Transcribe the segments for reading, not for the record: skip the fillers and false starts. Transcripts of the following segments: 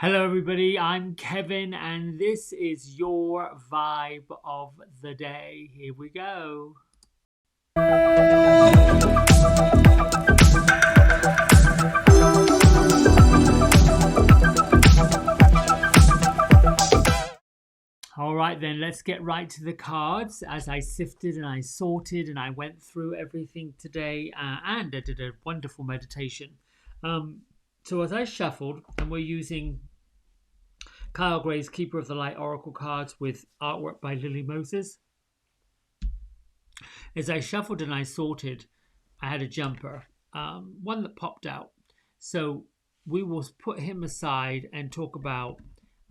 Hello, everybody. I'm Kevin, and this is your vibe of the day. Here we go. All right, then, let's get right to the cards. As I sifted and I sorted and I went through everything today, and I did a wonderful meditation. So, as I shuffled, and we're using Kyle Gray's Keeper of the Light Oracle cards with artwork by Lily Moses. As I shuffled and I sorted, I had a jumper, one that popped out. So we will put him aside and talk about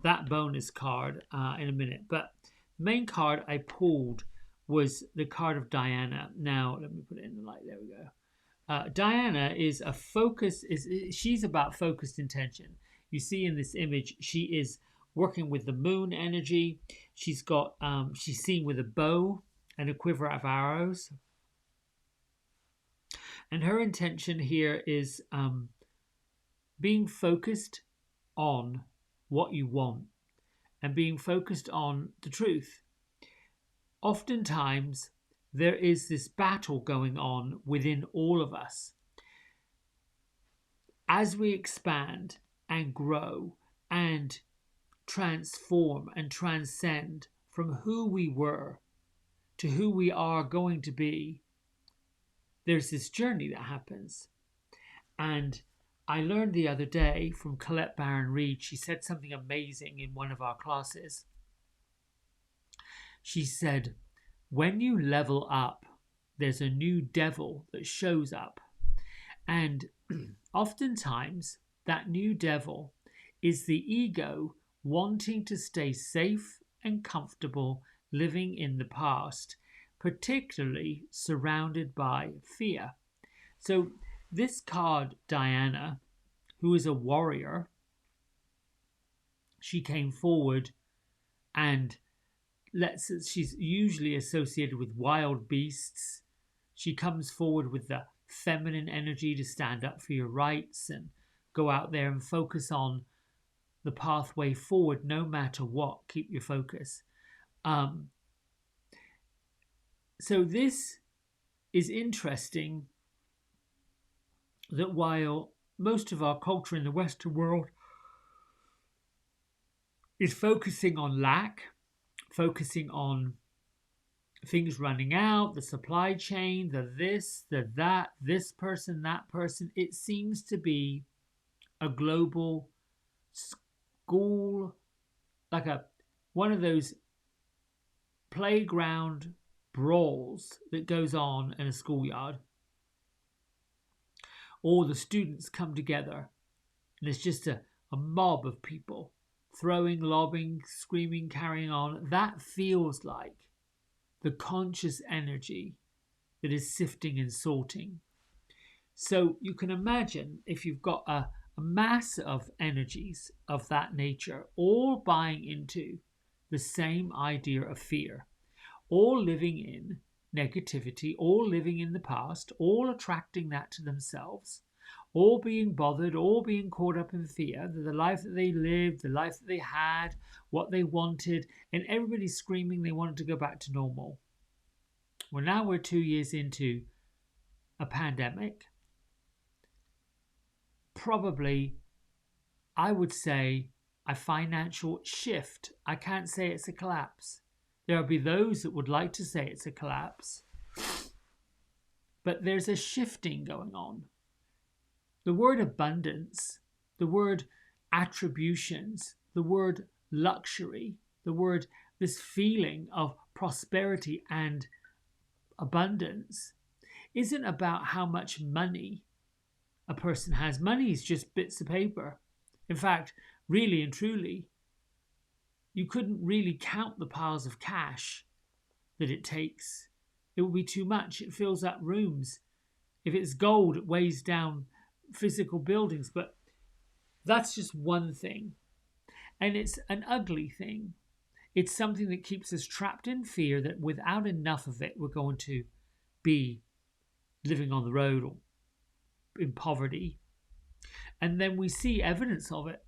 that bonus card in a minute. But the main card I pulled was the card of Diana. Now let me put it in the light. There we go. Diana is a focus. She's about focused intention. You see in this image, she is working with the moon energy. She's got she's seen with a bow and a quiver of arrows. And her intention here is being focused on what you want and being focused on the truth. Oftentimes, there is this battle going on within all of us. As we expand and grow and transform and transcend from who we were to who we are going to be, there's this journey that happens. And I learned the other day from Colette Baron Reid, she said something amazing in one of our classes. She said, when you level up, there's a new devil that shows up. And oftentimes, that new devil is the ego wanting to stay safe and comfortable living in the past, particularly surrounded by fear. So this card, Diana, who is a warrior, she came forward and she's usually associated with wild beasts. She comes forward with the feminine energy to stand up for your rights and go out there and focus on the pathway forward no matter what. Keep your focus. So this is interesting, that while most of our culture in the Western world is focusing on lack, focusing on things running out, the supply chain, the this, the that, this person, that person, it seems to be a global school, like one of those playground brawls that goes on in a schoolyard. All the students come together and it's just a mob of people throwing, lobbing, screaming, carrying on. That feels like the conscious energy that is sifting and sorting. So you can imagine if you've got a mass of energies of that nature, all buying into the same idea of fear, all living in negativity, all living in the past, all attracting that to themselves, all being bothered, all being caught up in fear, that the life that they lived, the life that they had, what they wanted, and everybody's screaming they wanted to go back to normal. Well, now we're 2 years into a pandemic. Probably, I would say, a financial shift. I can't say it's a collapse. There will be those that would like to say it's a collapse. But there's a shifting going on. The word abundance, the word attributions, the word luxury, the word this feeling of prosperity and abundance isn't about how much money a person has. Money is just bits of paper. In fact, really and truly, you couldn't really count the piles of cash that it takes. It would be too much. It fills up rooms. If it's gold, it weighs down physical buildings. But that's just one thing. And it's an ugly thing. It's something that keeps us trapped in fear that without enough of it, we're going to be living on the road or in poverty. And then we see evidence of it.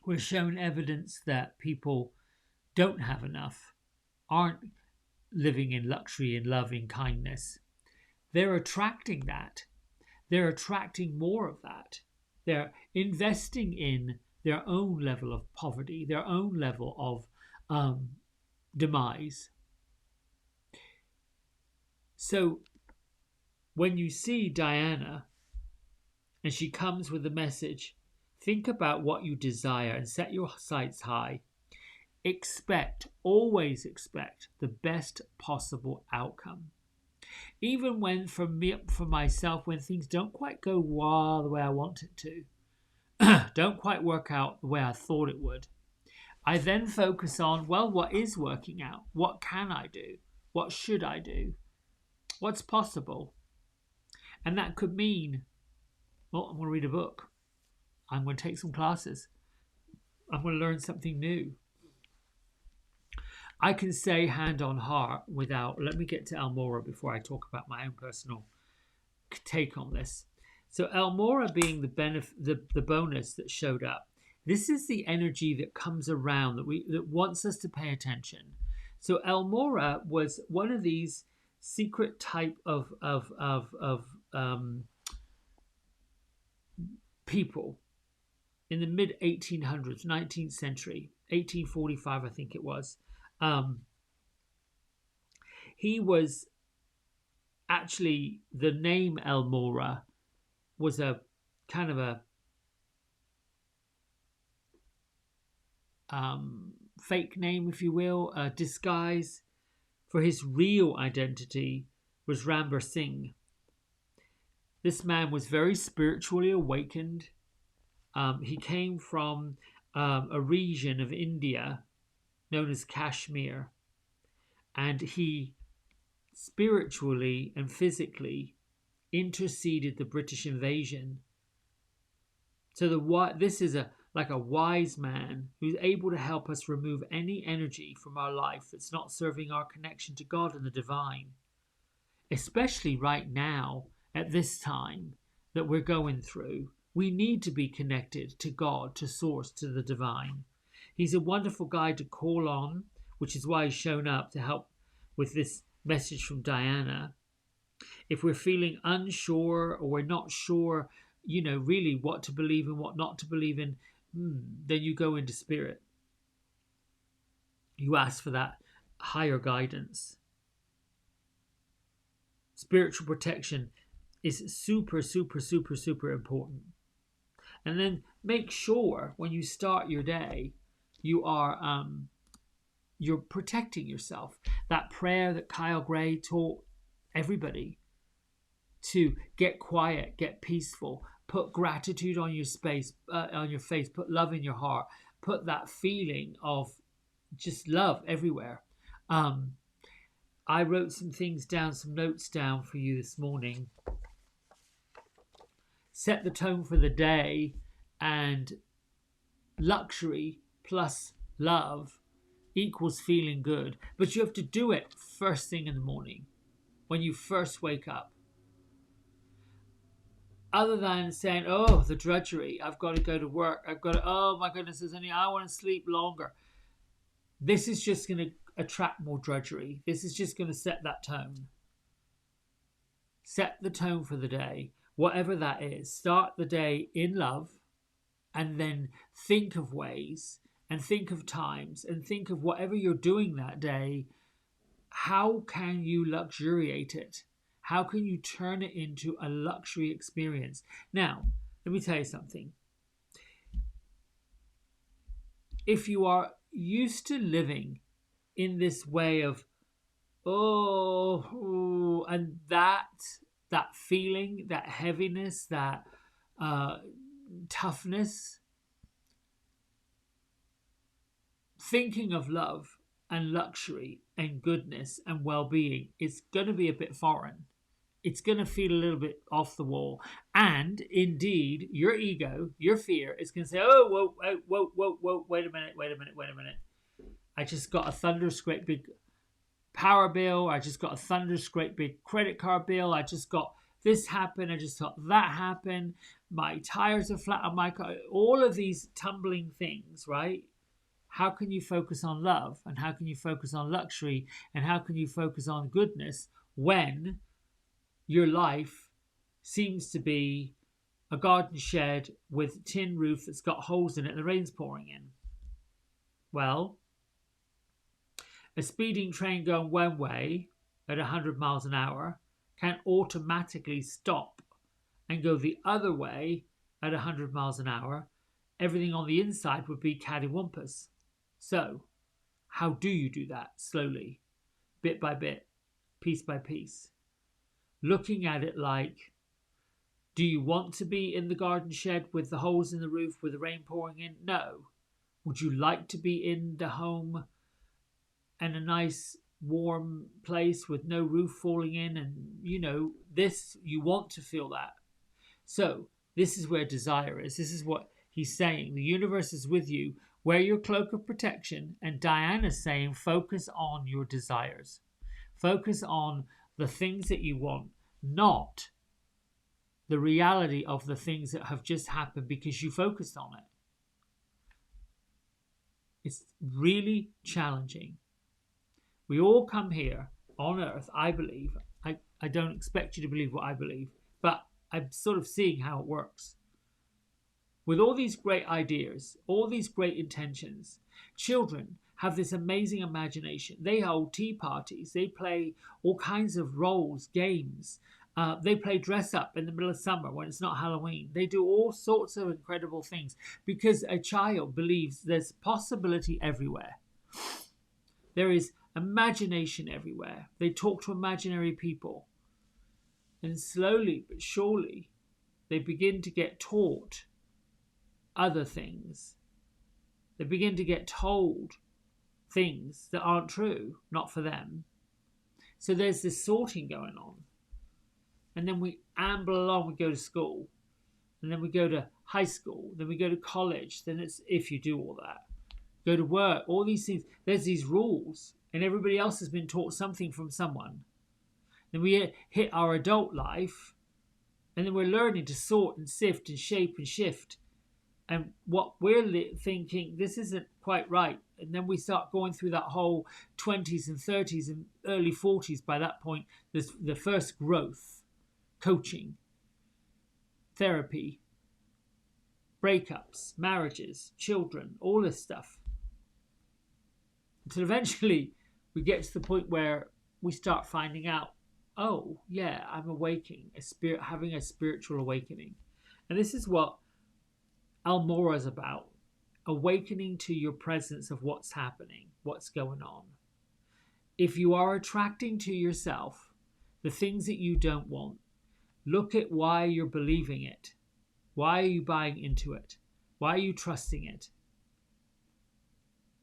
We're shown evidence that people don't have enough, aren't living in luxury and loving kindness. They're attracting that. They're attracting more of that. They're investing in their own level of poverty, their own level of demise. So when you see Diana and she comes with the message, think about what you desire and set your sights high. Always expect the best possible outcome. Even when, for myself, when things don't quite go the way I want it to, don't quite work out the way I thought it would, I then focus on, well, what is working out? What can I do? What should I do? What's possible? And that could mean, well, I'm going to read a book. I'm going to take some classes. I'm going to learn something new. I can say hand on heart without, let me get to Elmora before I talk about my own personal take on this. So Elmora being the bonus that showed up, this is the energy that comes around that wants us to pay attention. So Elmora was one of these secret type of people in the mid 1800s, 19th century, 1845, I think it was. He was actually, the name Elmora was a kind of a fake name, if you will, a disguise, for his real identity was Rambir Singh. This man was very spiritually awakened. He came from a region of India known as Kashmir, and he spiritually and physically interceded the British invasion. So this is like a wise man who's able to help us remove any energy from our life that's not serving our connection to God and the divine, especially right now at this time that we're going through. We need to be connected to God, to source, to the divine. He's a wonderful guy to call on, which is why he's shown up to help with this message from Diana. If we're feeling unsure or we're not sure, really what to believe and what not to believe in, then you go into spirit. You ask for that higher guidance. Spiritual protection is super, super, super, super important. And then make sure when you start your day, you're protecting yourself. That prayer that Kyle Gray taught everybody to get quiet, get peaceful, put gratitude on your on your face, put love in your heart, put that feeling of just love everywhere. I wrote some notes down for you this morning. Set the tone for the day, and luxury plus love equals feeling good. But you have to do it first thing in the morning, when you first wake up. Other than saying, oh, the drudgery, I've got to go to work, oh my goodness, I want to sleep longer. This is just going to attract more drudgery. This is just going to set that tone. Set the tone for the day, whatever that is. Start the day in love, and then think of ways and think of times and think of whatever you're doing that day. How can you luxuriate it? How can you turn it into a luxury experience? Now, let me tell you something. If you are used to living in this way of, and that feeling, that heaviness, that toughness, thinking of love and luxury and goodness and well-being is going to be a bit foreign. It's going to feel a little bit off the wall. And indeed, your ego, your fear is going to say, oh, whoa, wait a minute. I just got a thunderous great big power bill. I just got a thunderous great big credit card bill. I just got this happened, I just thought that happened, my tires are flat on my car, all of these tumbling things, right? How can you focus on love, and how can you focus on luxury, and how can you focus on goodness when your life seems to be a garden shed with a tin roof that's got holes in it and the rain's pouring in? Well, a speeding train going one way at 100 miles an hour can automatically stop and go the other way at 100 miles an hour. Everything on the inside would be cattywampus. So, how do you do that? Slowly, bit by bit, piece by piece. Looking at it like, do you want to be in the garden shed with the holes in the roof with the rain pouring in? No. Would you like to be in the home and a nice warm place with no roof falling in? And this, you want to feel that. So this is where desire is. This is what he's saying. The universe is with you. Wear your cloak of protection. And Diana's saying, focus on your desires. Focus on the things that you want, not the reality of the things that have just happened because you focused on it. It's really challenging. We all come here on earth, I believe. I don't expect you to believe what I believe, but I'm sort of seeing how it works. With all these great ideas, all these great intentions, children have this amazing imagination. They hold tea parties. They play all kinds of roles, games. They play dress up in the middle of summer when it's not Halloween. They do all sorts of incredible things because a child believes there's possibility everywhere. There is imagination everywhere. They talk to imaginary people. And slowly but surely, they begin to get taught other things. They begin to get told things that aren't true, not for them. So there's this sorting going on. And then we amble along, we go to school. And then we go to high school. Then we go to college. Then it's, if you do all that, go to work, all these things. There's these rules. And everybody else has been taught something from someone. Then we hit our adult life. And then we're learning to sort and sift and shape and shift. And what we're thinking, this isn't quite right. And then we start going through that whole 20s and 30s and early 40s. By that point, there's the first growth, coaching, therapy, breakups, marriages, children, all this stuff. Until eventually we get to the point where we start finding out, oh, yeah, I'm awakening, having a spiritual awakening. And this is what Almora is about, awakening to your presence of what's happening, what's going on. If you are attracting to yourself the things that you don't want, look at why you're believing it. Why are you buying into it? Why are you trusting it?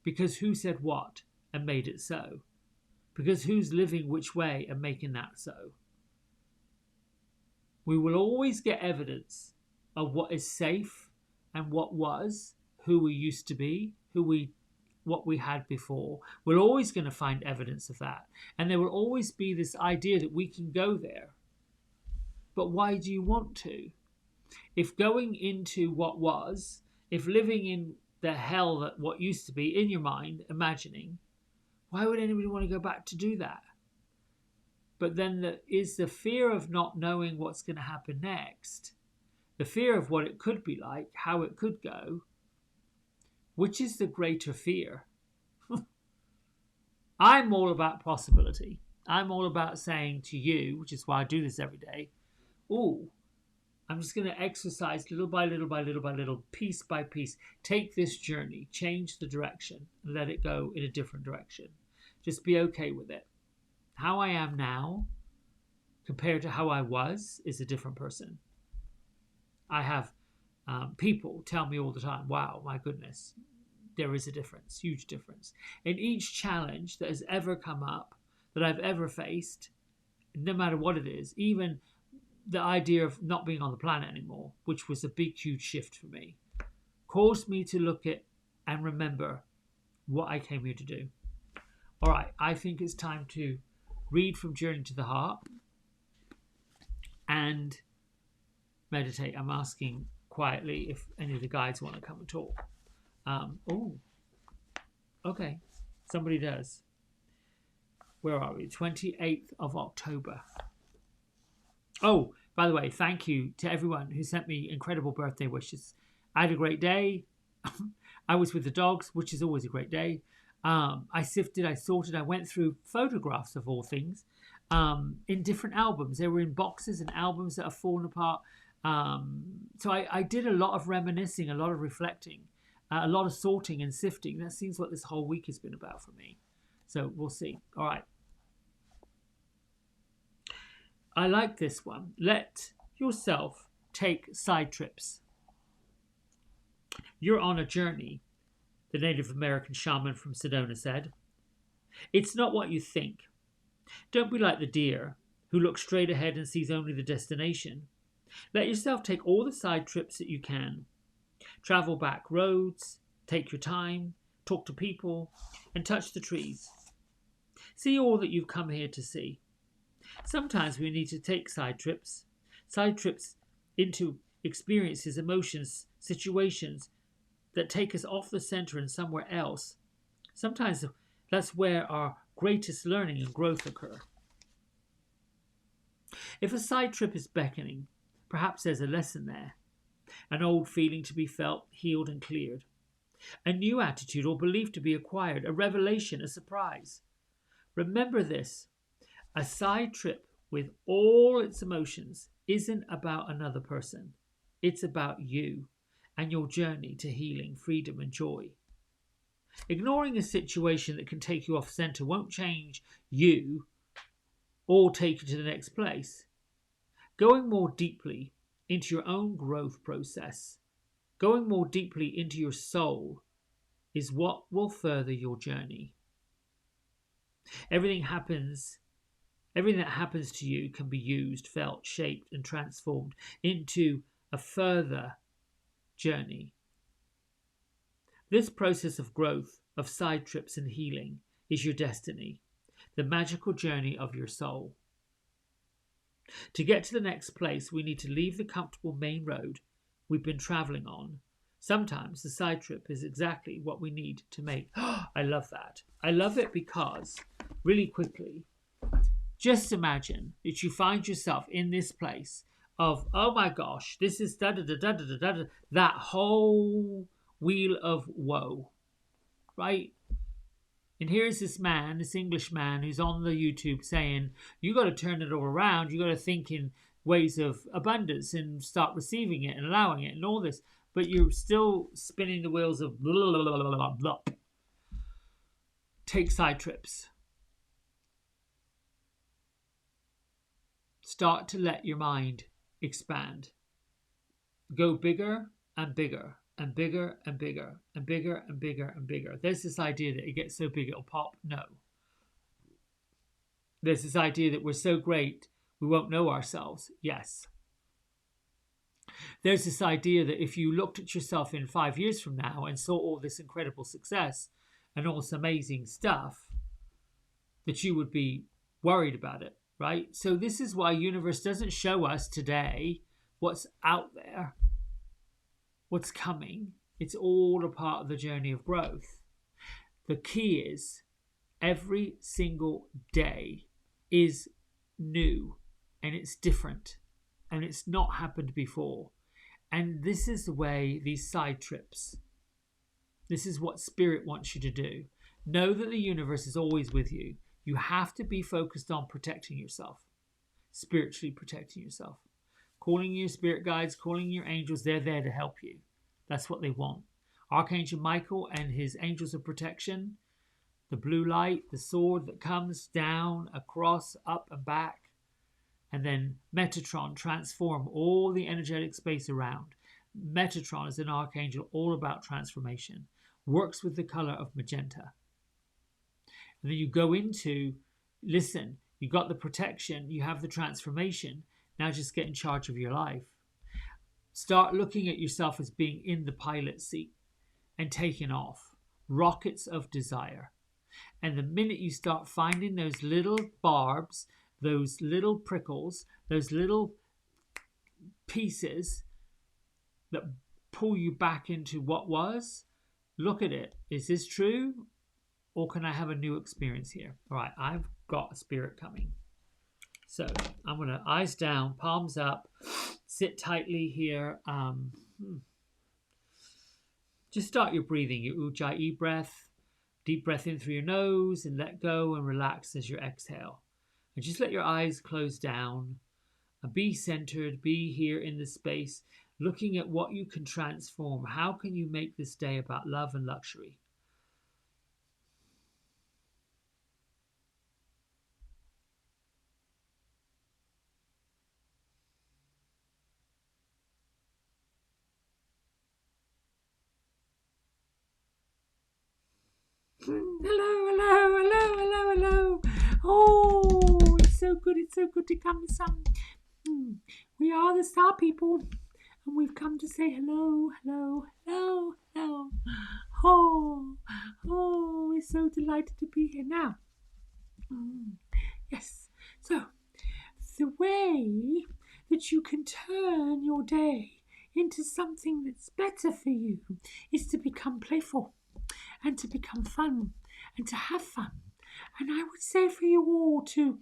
Because who said what and made it so? Because who's living which way and making that so? We will always get evidence of what is safe and what was, who we used to be, what we had before. We're always going to find evidence of that. And there will always be this idea that we can go there. But why do you want to? If going into what was, if living in the hell that what used to be in your mind, imagining, why would anybody want to go back to do that? But then is the fear of not knowing what's going to happen next, the fear of what it could be like, how it could go, which is the greater fear? I'm all about possibility. I'm all about saying to you, which is why I do this every day, oh, I'm just going to exercise little by little by little by little, piece by piece. Take this journey, change the direction, and let it go in a different direction. Just be okay with it. How I am now, compared to how I was, is a different person. I have people tell me all the time, wow, my goodness, there is a difference, huge difference. In each challenge that has ever come up, that I've ever faced, no matter what it is, even the idea of not being on the planet anymore, which was a big, huge shift for me, caused me to look at and remember what I came here to do. All right, I think it's time to read from Journey to the Heart. and meditate. I'm asking quietly if any of the guides want to come and talk. Oh, okay. Somebody does. Where are we? 28th of October. Oh, by the way, thank you to everyone who sent me incredible birthday wishes. I had a great day. I was with the dogs, which is always a great day. I sifted, I sorted, I went through photographs of all things in different albums. They were in boxes and albums that have fallen apart. So I did a lot of reminiscing, a lot of reflecting, a lot of sorting and sifting. That seems what this whole week has been about for me. So we'll see. All right. I like this one. Let yourself take side trips. You're on a journey, the Native American shaman from Sedona said. It's not what you think. Don't be like the deer who looks straight ahead and sees only the destination. Let yourself take all the side trips that you can. Travel back roads, take your time, talk to people, and touch the trees. See all that you've come here to see. Sometimes we need to take side trips into experiences, emotions, situations that take us off the center and somewhere else. Sometimes that's where our greatest learning and growth occur. If a side trip is beckoning, perhaps there's a lesson there, an old feeling to be felt, healed and cleared, a new attitude or belief to be acquired, a revelation, a surprise. Remember this, a side trip with all its emotions isn't about another person. It's about you and your journey to healing, freedom and joy. Ignoring a situation that can take you off center won't change you or take you to the next place. Going more deeply into your own growth process, going more deeply into your soul is what will further your journey. Everything that happens to you can be used, felt, shaped and transformed into a further journey. This process of growth, of side trips and healing is your destiny, the magical journey of your soul. To get to the next place, we need to leave the comfortable main road we've been traveling on. Sometimes the side trip is exactly what we need to make. I love that. I love it because, really quickly, just imagine that you find yourself in this place of, oh my gosh, this is da da da da da da da, that whole wheel of woe, right? And here's this man, this English man who's on the YouTube saying, you got to turn it all around. You got to think in ways of abundance and start receiving it and allowing it and all this. But you're still spinning the wheels of blah, blah, blah, blah, blah, blah. Take side trips. Start to let your mind expand. Go bigger and bigger and bigger and bigger and bigger and bigger and bigger. There's this idea that it gets so big it'll pop. No. There's this idea that we're so great we won't know ourselves. Yes. There's this idea that if you looked at yourself in 5 years from now and saw all this incredible success and all this amazing stuff, that you would be worried about it, right? So this is why universe doesn't show us today what's out there, what's coming. It's all a part of the journey of growth. The key is every single day is new and it's different and it's not happened before. And this is the way these side trips, this is what spirit wants you to do. Know that the universe is always with you. You have to be focused on protecting yourself, spiritually protecting yourself. Calling your spirit guides, calling your angels, they're there to help you. That's what they want. Archangel Michael and his angels of protection, the blue light, the sword that comes down, across, up and back. And then Metatron, transform all the energetic space around. Metatron is an archangel all about transformation. Works with the color of magenta. And then you go into, listen, you got the protection, you have the transformation. Now just get in charge of your life. Start looking at yourself as being in the pilot seat and taking off. Rockets of desire. And the minute you start finding those little barbs, those little prickles, those little pieces that pull you back into what was. Look at it. Is this true? Or can I have a new experience here? All right, I've got a spirit coming. So I'm going to eyes down, palms up, sit tightly here. Just start your breathing, your Ujjayi breath. Deep breath in through your nose and let go and relax as you exhale. And just let your eyes close down and be centered, be here in the space, looking at what you can transform. How can you make this day about love and luxury? Hello, hello, hello, hello, hello. Oh, it's so good to come to some. We are the Star People, and we've come to say hello, hello, hello, hello. Oh, we're so delighted to be here now. Yes, so the way that you can turn your day into something that's better for you is to become playful and to become fun and to have fun. And I would say for you all to,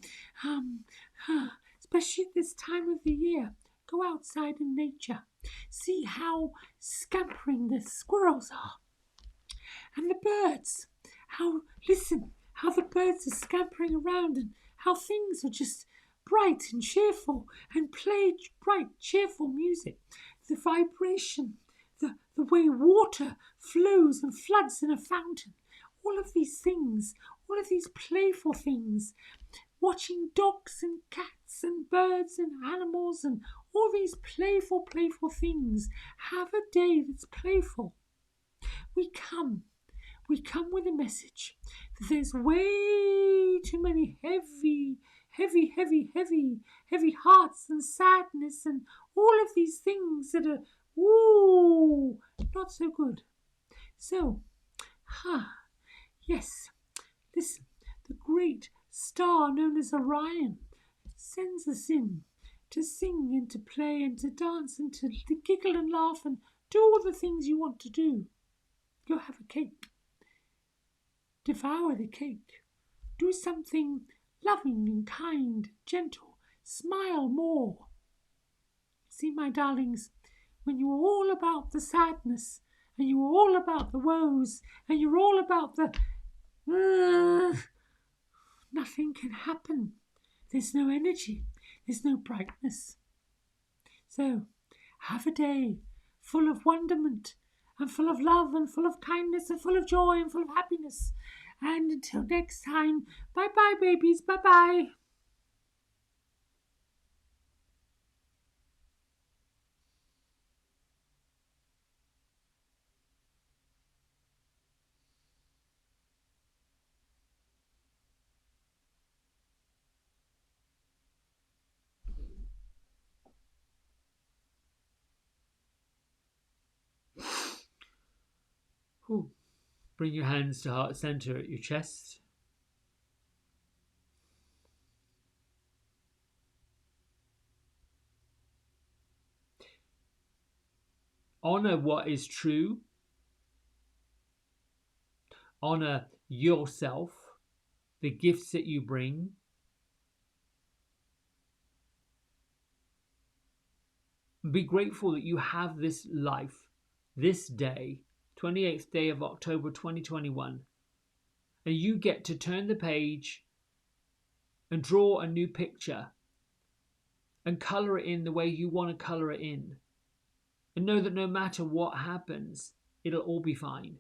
especially at this time of the year, go outside in nature. See how scampering the squirrels are. And the birds. Listen, how the birds are scampering around and how things are just bright and cheerful and play bright, cheerful music. The vibration, the way water flows and floods in a fountain. All of these things, all of these playful things. Watching dogs and cats and birds and animals and all these playful things. Have a day that's playful. We come with a message that there's way too many heavy hearts and sadness and all of these things that are, not so good. So, yes, listen, the great star known as Orion sends us in to sing and to play and to dance and to giggle and laugh and do all the things you want to do. Go have a cake. Devour the cake. Do something loving and kind, gentle. Smile more. See, my darlings, when you are all about the sadness and you are all about the woes and you're all about the nothing can happen. There's no energy. There's no brightness. So, have a day full of wonderment and full of love and full of kindness and full of joy and full of happiness. And until next time, bye-bye, babies. Bye-bye. Bring your hands to heart center at your chest. Honor what is true. Honor yourself, the gifts that you bring. Be grateful that you have this life, this day, 28th day of October 2021. And you get to turn the page and draw a new picture and colour it in the way you want to colour it in. And know that no matter what happens, it'll all be fine.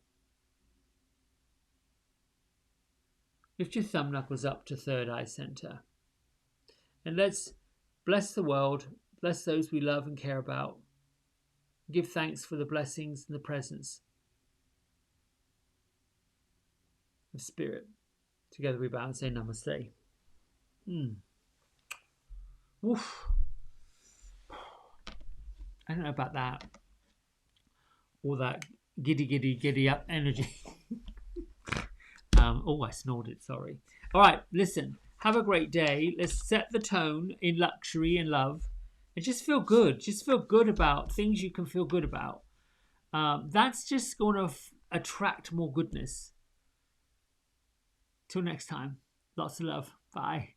Lift your thumb knuckles up to third eye center. And let's bless the world, bless those we love and care about. Give thanks for the blessings and the presence of spirit. Together we bow and say namaste. Woof. I don't know about that. All that giddy up energy. I snorted, sorry. All right, listen. Have a great day. Let's set the tone in luxury and love. And just feel good. Just feel good about things you can feel good about. That's just going to attract more goodness. Till next time, lots of love. Bye.